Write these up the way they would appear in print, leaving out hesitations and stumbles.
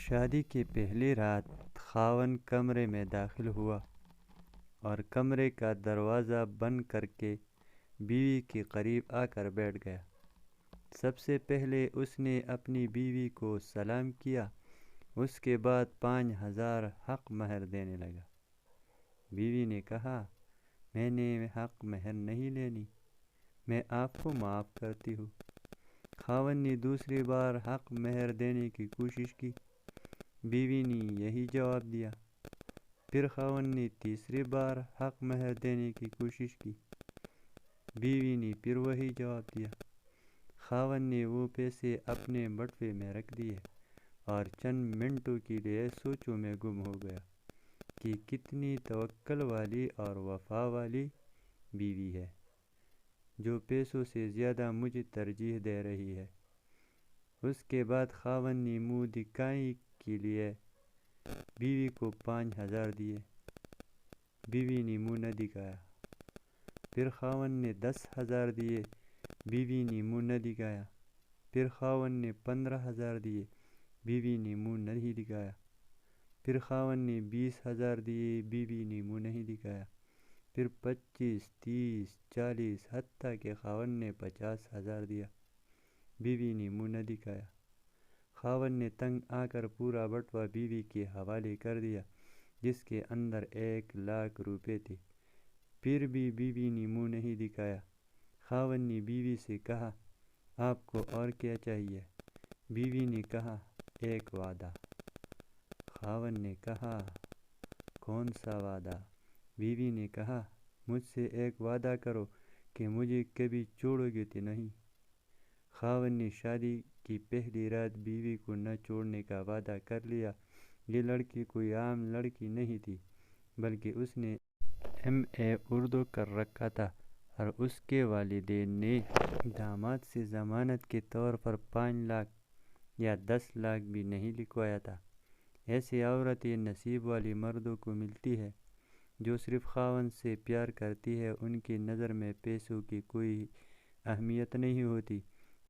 شادی کی پہلی رات خاوند کمرے میں داخل ہوا اور کمرے کا دروازہ بند کر کے بیوی کے قریب آ کر بیٹھ گیا۔ سب سے پہلے اس نے اپنی بیوی کو سلام کیا، اس کے بعد 5,000 حق مہر دینے لگا۔ بیوی نے کہا، میں نے حق مہر نہیں لینی، میں آپ کو معاف کرتی ہوں۔ خاوند نے دوسری بار حق مہر دینے کی کوشش کی، بیوی نے یہی جواب دیا۔ پھر خاوند نے تیسری بار حق مہر دینے کی کوشش کی، بیوی نے پھر وہی جواب دیا۔ خاوند نے وہ پیسے اپنے بٹوے میں رکھ دیے اور چند منٹوں کے لیے سوچوں میں گم ہو گیا کہ کتنی توکل والی اور وفا والی بیوی ہے، جو پیسوں سے زیادہ مجھے ترجیح دے رہی ہے۔ اس کے بعد خاوند نے منہ دکھانے کے لیے بیوی کو 5,000 دیے، بیوی نے منہ نہ دکھایا۔ پھر خاوند نے 10,000 دیے، بیوی نے منہ نہ دکھایا۔ پھر خاوند نے 15,000 دیے، بیوی نے منہ نہیں دکھایا۔ پھر خاوند نے 20,000 دیے، بیوی نے منہ نہیں دکھایا۔ پھر 25، 30، 40، حتیٰ کہ خاوند نے 50,000 دیا، بیوی نے منہ نہ دکھایا۔ خاوند نے تنگ آ کر پورا بٹوہ بیوی کے حوالے کر دیا، جس کے اندر 1,00,000 روپے تھے، پھر بھی بیوی نے منہ نہیں دکھایا۔ خاوند نے بیوی سے کہا، آپ کو اور کیا چاہیے؟ بیوی نے کہا، ایک وعدہ۔ خاوند نے کہا، کون سا وعدہ؟ بیوی نے کہا، مجھ سے ایک وعدہ کرو کہ مجھے کبھی چھوڑو گے تو نہیں۔ خاوند نے شادی کی پہلی رات بیوی کو نہ چھوڑنے کا وعدہ کر لیا۔ یہ لڑکی کوئی عام لڑکی نہیں تھی، بلکہ اس نے MA اردو کر رکھا تھا، اور اس کے والدین نے داماد سے ضمانت کے طور پر 5,00,000 یا 10,00,000 بھی نہیں لکھوایا تھا۔ ایسی عورتیں نصیب والے مردوں کو ملتی ہے، جو صرف خاوند سے پیار کرتی ہے، ان کی نظر میں پیسوں کی کوئی اہمیت نہیں ہوتی۔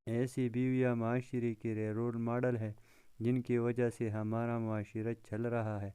ایسی بیویاں معاشرے کے لیے رول ماڈل ہے، جن کی وجہ سے ہمارا معاشرہ چل رہا ہے۔